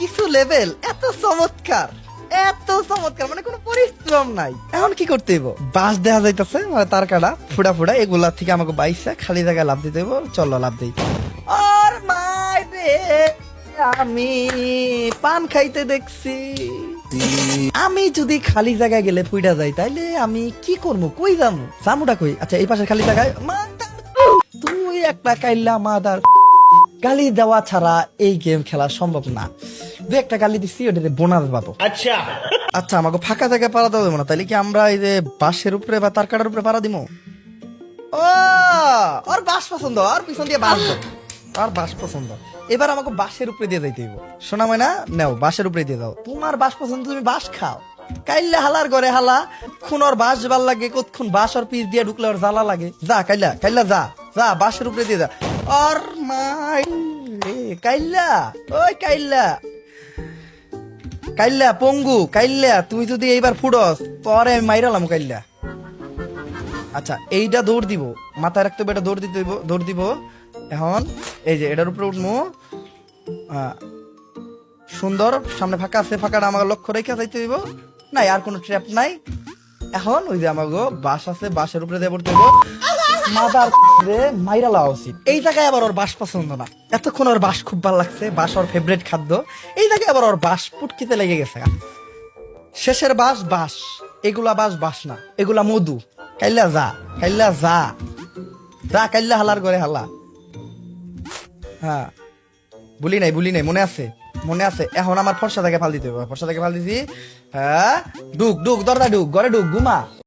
কিছু লেভেল এত চমৎকার, এত চমৎকার, মানে কোনো পরিশ্রম নাই। এখন কি করতে হইব? বাঁশ দেখা যাইতেছে, মানে তার কাটা ফুড়া ফুড়া, এগুলা থেকে আমাকে বাইসা খালি জায়গায় লাভ দিতে হইব। চলো লাভ দিই। আর মাই রে, আমি পান খাইতে দেখছি। আমি যদি খালি জায়গায় গেলে ফুইটা যাই, তাইলে আমি কি করবো? কই যাবো? জামুটা কই? আচ্ছা, এই পাশে খালি জায়গায়। তুই একটা কাইল্লা মাদার। গালি দেওয়া ছাড়া এই গেম খেলা সম্ভব না। দু একটা গালি দিচ্ছি, ওটাতে বোনাস পাবো। আচ্ছা আচ্ছা, আমাকে ফাঁকা জায়গায় পাড়া দেবো না, তাইলে কি আমরা এই যে বাঁশের উপরে বা তার কাটার উপরে পাড়া দিব? ও, ওর বাঁশ পছন্দ, আর পিছন দিয়ে বাঁশ দাও। আর বাঁশ পছন্দ, এবার আমাকে বাঁশের উপরে দিয়ে যাইতে হইব। শোনা হয় না, নেও বাঁশের উপরে দিয়ে দাও। তোমার বাঁশ পছন্দ, তুমি বাঁশ খাও। কাইল্লা হালার ঘরে হালা, খুন ওর বাঁশ ভাল লাগে, কতক্ষণ বাঁশ ওর পিস দিয়ে ঢুকলে ওর জ্বালা লাগে। যা কাইল্লা, কাইল্লা যা যা, বাঁশের উপরে দিয়ে যা। আর মাই রে, কাইল্লা, ওই কাইল্লা, কাইল্লা পঙ্গু, কাইল্লা তুই যদি এইবার ফুডস, পরে আমি মাইরালাম কাইল্লা। আচ্ছা, এইটা দৌড় দিব, মাথায় রাখতে হবে, এটা দৌড় দিতে হইব, দৌড় দিব। এখন এই যে এটার উপরে উঠবো, সুন্দর, সামনে ফাঁকা আছে, ফাঁকাটা আমার লক্ষ্য রেখে যাইতে হইব। নাই আর কোনো ট্র্যাপ নাই। এখন ওই যে আমাকে বাস আছে, বাসের উপরে দিয়ে পড়তে হইব। মাদার মাইরা লওয়া উচিত। এই জায়গায় আবার ওর বাস পছন্দ না, এতক্ষণ ওর বাস খুব ভালো লাগছে, বাস ওর ফেভারিট খাদ্য। এই জায়গায় আবার ওর বাস পুটকিতে লেগে গেছে। শেষের বাস বাস, এগুলা বাস বাস না, এগুলা মধু। কাইল্লা যা, কাইল্লা যা যা, কাইল্লা হালার করে হালা। হ্যাঁ, বলি নাই, বলি নাই, মনে আছে, মনে আছে। এখন আমার ফর্সা থেকে ফাল দিতে হবে, ফর্সা থেকে ফাল দিছি। হ্যাঁ, ঢুক ঢুক, দরজা ঢুক, ঘরে ঢুক, ঘুমা।